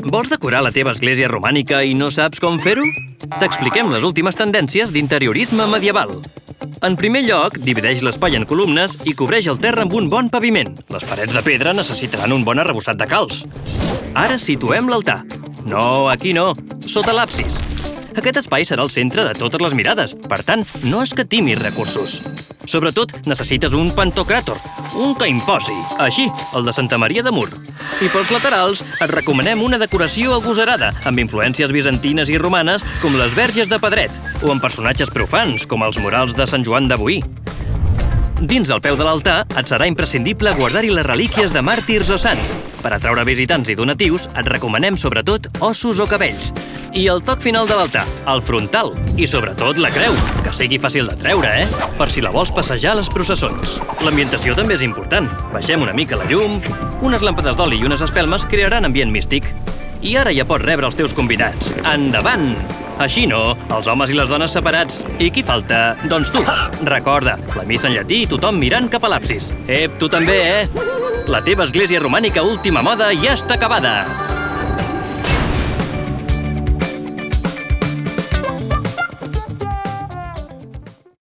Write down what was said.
Vols decorar la teva església romànica i no saps com fer-ho? T'expliquem les últimes tendències d'interiorisme medieval. En primer lloc, divideix l'espai en columnes i cobreix el terra amb un bon paviment. Les parets de pedra necessitaran un bon arrebossat de calç. Ara situem l'altar. No, aquí no, sota l'absis. Aquest espai serà el centre de totes les mirades, per tant, no escatimis recursos. Sobretot, necessites un pantocràtor, un que imposi, així, el de Santa Maria de Mur. I pels laterals et recomanem una decoració agosarada, amb influències bizantines i romanes, com les verges de Pedret, o amb personatges profans, com els murals de Sant Joan de Boí. Dins del peu de l'altar et serà imprescindible guardar-hi les relíquies de màrtirs o sants. Per atraure visitants i donatius et recomanem sobretot ossos o cabells. I el toc final de l'altar, el frontal, i sobretot la creu, que sigui fàcil de treure, per si la vols passejar a les processons. L'ambientació també és important. Baixem una mica la llum, unes làmpades d'oli i unes espelmes crearan ambient místic. I ara ja pots rebre els teus convidats. Endavant! Així no, els homes i les dones separats. I qui falta? Doncs tu. Recorda, la missa en llatí i tothom mirant cap a l'absis. Tu també, La teva església romànica última moda ja està acabada!